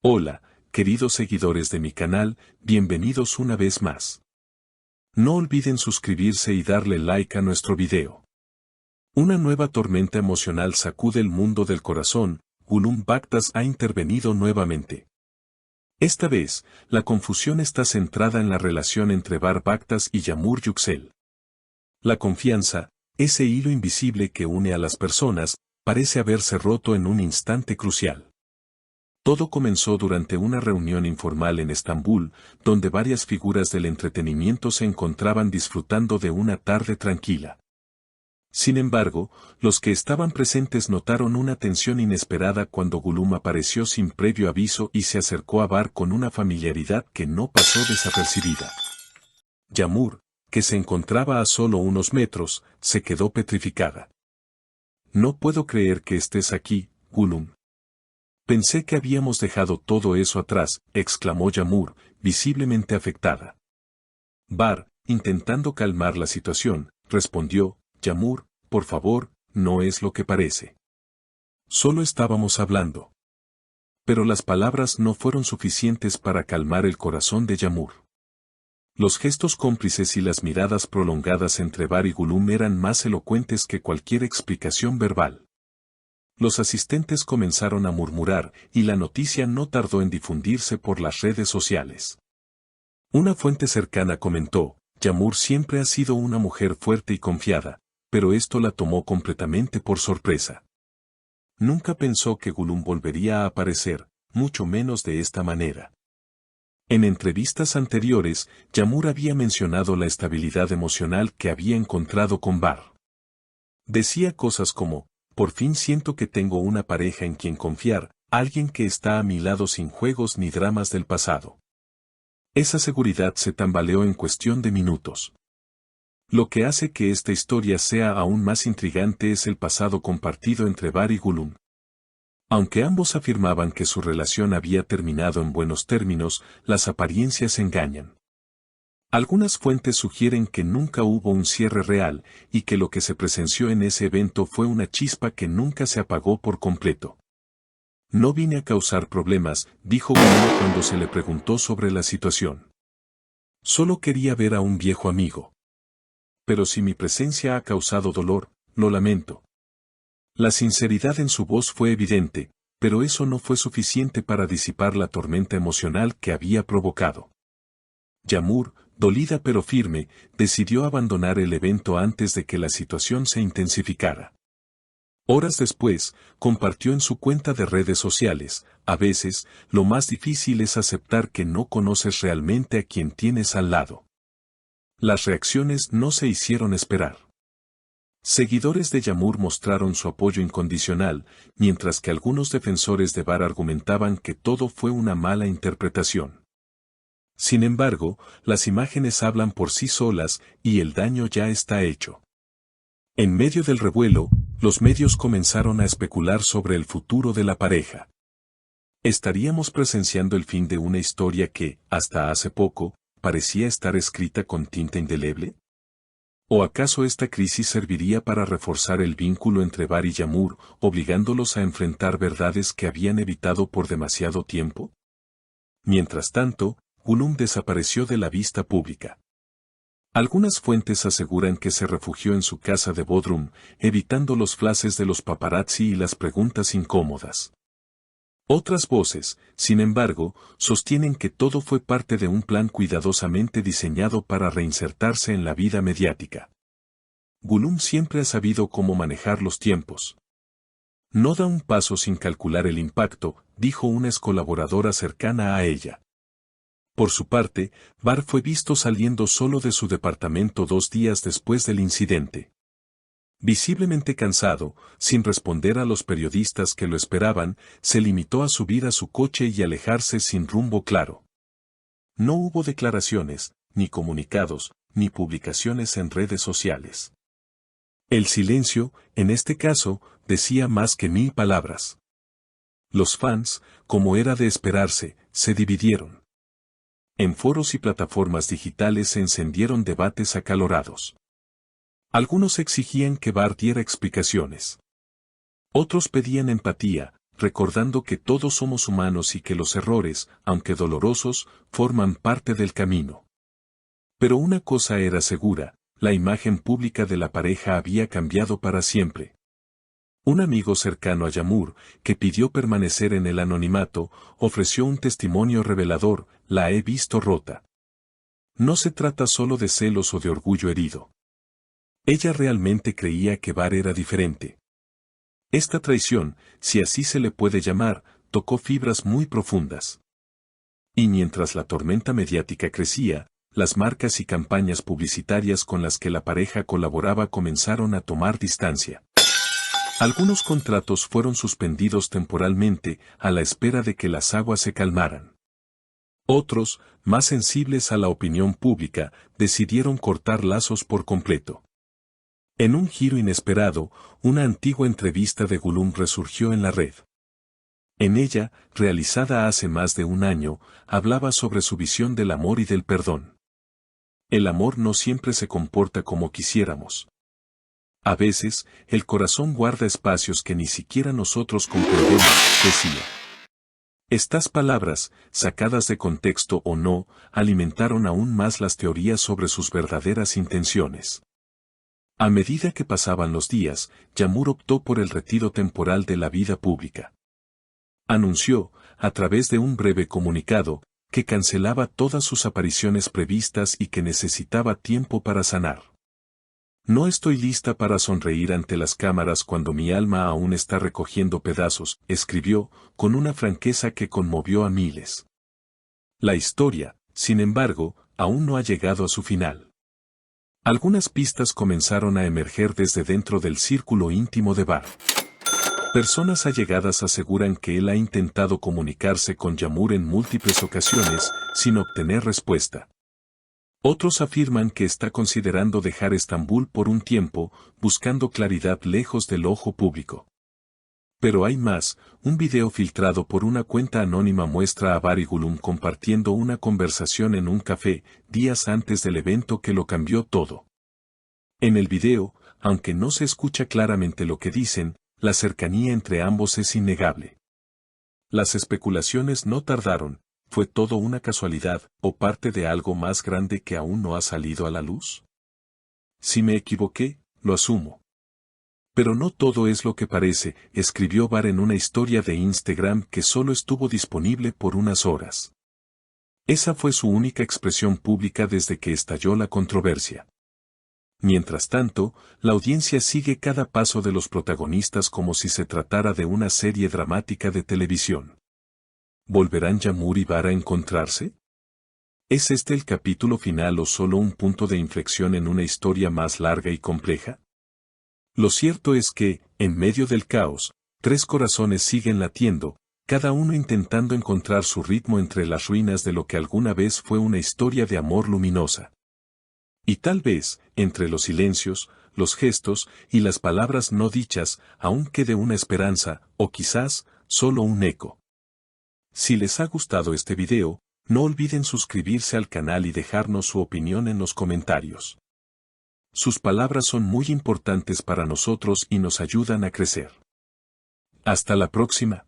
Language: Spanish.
Hola, queridos seguidores de mi canal, bienvenidos una vez más. No olviden suscribirse y darle like a nuestro video. Una nueva tormenta emocional sacude el mundo del corazón. Gulum Baktas ha intervenido nuevamente. Esta vez, la confusión está centrada en la relación entre Bar Baktas y Yağmur Yüksel. La confianza, ese hilo invisible que une a las personas, parece haberse roto en un instante crucial. Todo comenzó durante una reunión informal en Estambul, donde varias figuras del entretenimiento se encontraban disfrutando de una tarde tranquila. Sin embargo, los que estaban presentes notaron una tensión inesperada cuando Gulum apareció sin previo aviso y se acercó a Bar con una familiaridad que no pasó desapercibida. Yağmur, que se encontraba a solo unos metros, se quedó petrificada. «No puedo creer que estés aquí, Gulum. Pensé que habíamos dejado todo eso atrás», exclamó Yağmur, visiblemente afectada. Bar, intentando calmar la situación, respondió: «Yağmur, por favor, no es lo que parece. Solo estábamos hablando». Pero las palabras no fueron suficientes para calmar el corazón de Yağmur. Los gestos cómplices y las miradas prolongadas entre Bar y Gulum eran más elocuentes que cualquier explicación verbal. Los asistentes comenzaron a murmurar, y la noticia no tardó en difundirse por las redes sociales. Una fuente cercana comentó: «Yağmur siempre ha sido una mujer fuerte y confiada, pero esto la tomó completamente por sorpresa. Nunca pensó que Gulum volvería a aparecer, mucho menos de esta manera». En entrevistas anteriores, Yağmur había mencionado la estabilidad emocional que había encontrado con Bar. Decía cosas como: «Por fin siento que tengo una pareja en quien confiar, alguien que está a mi lado sin juegos ni dramas del pasado». Esa seguridad se tambaleó en cuestión de minutos. Lo que hace que esta historia sea aún más intrigante es el pasado compartido entre Bar y Gulum. Aunque ambos afirmaban que su relación había terminado en buenos términos, las apariencias engañan. Algunas fuentes sugieren que nunca hubo un cierre real, y que lo que se presenció en ese evento fue una chispa que nunca se apagó por completo. «No vine a causar problemas», dijo Gulum cuando se le preguntó sobre la situación. «Solo quería ver a un viejo amigo. Pero si mi presencia ha causado dolor, lo lamento». La sinceridad en su voz fue evidente, pero eso no fue suficiente para disipar la tormenta emocional que había provocado. Yağmur, dolida pero firme, decidió abandonar el evento antes de que la situación se intensificara. Horas después, compartió en su cuenta de redes sociales: «A veces, lo más difícil es aceptar que no conoces realmente a quien tienes al lado». Las reacciones no se hicieron esperar. Seguidores de Yağmur mostraron su apoyo incondicional, mientras que algunos defensores de Bar argumentaban que todo fue una mala interpretación. Sin embargo, las imágenes hablan por sí solas, y el daño ya está hecho. En medio del revuelo, los medios comenzaron a especular sobre el futuro de la pareja. ¿Estaríamos presenciando el fin de una historia que, hasta hace poco, parecía estar escrita con tinta indeleble? ¿O acaso esta crisis serviría para reforzar el vínculo entre Bar y Yağmur, obligándolos a enfrentar verdades que habían evitado por demasiado tiempo? Mientras tanto, Gulum desapareció de la vista pública. Algunas fuentes aseguran que se refugió en su casa de Bodrum, evitando los flashes de los paparazzi y las preguntas incómodas. Otras voces, sin embargo, sostienen que todo fue parte de un plan cuidadosamente diseñado para reinsertarse en la vida mediática. Gulum siempre ha sabido cómo manejar los tiempos. «No da un paso sin calcular el impacto», dijo una excolaboradora cercana a ella. Por su parte, Bar fue visto saliendo solo de su departamento 2 días después del incidente. Visiblemente cansado, sin responder a los periodistas que lo esperaban, se limitó a subir a su coche y alejarse sin rumbo claro. No hubo declaraciones, ni comunicados, ni publicaciones en redes sociales. El silencio, en este caso, decía más que 1000 palabras. Los fans, como era de esperarse, se dividieron. En foros y plataformas digitales se encendieron debates acalorados. Algunos exigían que Bar diera explicaciones. Otros pedían empatía, recordando que todos somos humanos y que los errores, aunque dolorosos, forman parte del camino. Pero una cosa era segura, la imagen pública de la pareja había cambiado para siempre. Un amigo cercano a Yağmur, que pidió permanecer en el anonimato, ofreció un testimonio revelador: la he visto rota. No se trata solo de celos o de orgullo herido. Ella realmente creía que Bar era diferente. Esta traición, si así se le puede llamar, tocó fibras muy profundas. Y mientras la tormenta mediática crecía, las marcas y campañas publicitarias con las que la pareja colaboraba comenzaron a tomar distancia. Algunos contratos fueron suspendidos temporalmente, a la espera de que las aguas se calmaran. Otros, más sensibles a la opinión pública, decidieron cortar lazos por completo. En un giro inesperado, una antigua entrevista de Gülüm resurgió en la red. En ella, realizada hace más de un año, hablaba sobre su visión del amor y del perdón. El amor no siempre se comporta como quisiéramos. A veces, el corazón guarda espacios que ni siquiera nosotros comprendemos, decía. Estas palabras, sacadas de contexto o no, alimentaron aún más las teorías sobre sus verdaderas intenciones. A medida que pasaban los días, Yağmur optó por el retiro temporal de la vida pública. Anunció, a través de un breve comunicado, que cancelaba todas sus apariciones previstas y que necesitaba tiempo para sanar. No estoy lista para sonreír ante las cámaras cuando mi alma aún está recogiendo pedazos, escribió, con una franqueza que conmovió a miles. La historia, sin embargo, aún no ha llegado a su final. Algunas pistas comenzaron a emerger desde dentro del círculo íntimo de Bar. Personas allegadas aseguran que él ha intentado comunicarse con Yağmur en múltiples ocasiones, sin obtener respuesta. Otros afirman que está considerando dejar Estambul por un tiempo, buscando claridad lejos del ojo público. Pero hay más: un video filtrado por una cuenta anónima muestra a Bar y Gülüm compartiendo una conversación en un café, días antes del evento que lo cambió todo. En el video, aunque no se escucha claramente lo que dicen, la cercanía entre ambos es innegable. Las especulaciones no tardaron. ¿Fue todo una casualidad, o parte de algo más grande que aún no ha salido a la luz? Si me equivoqué, lo asumo. Pero no todo es lo que parece, escribió Bar en una historia de Instagram que solo estuvo disponible por unas horas. Esa fue su única expresión pública desde que estalló la controversia. Mientras tanto, la audiencia sigue cada paso de los protagonistas como si se tratara de una serie dramática de televisión. ¿Volverán Yağmur y Bar a encontrarse? ¿Es este el capítulo final o solo un punto de inflexión en una historia más larga y compleja? Lo cierto es que, en medio del caos, tres corazones siguen latiendo, cada uno intentando encontrar su ritmo entre las ruinas de lo que alguna vez fue una historia de amor luminosa. Y tal vez, entre los silencios, los gestos y las palabras no dichas, aún quede una esperanza, o quizás, solo un eco. Si les ha gustado este video, no olviden suscribirse al canal y dejarnos su opinión en los comentarios. Sus palabras son muy importantes para nosotros y nos ayudan a crecer. Hasta la próxima.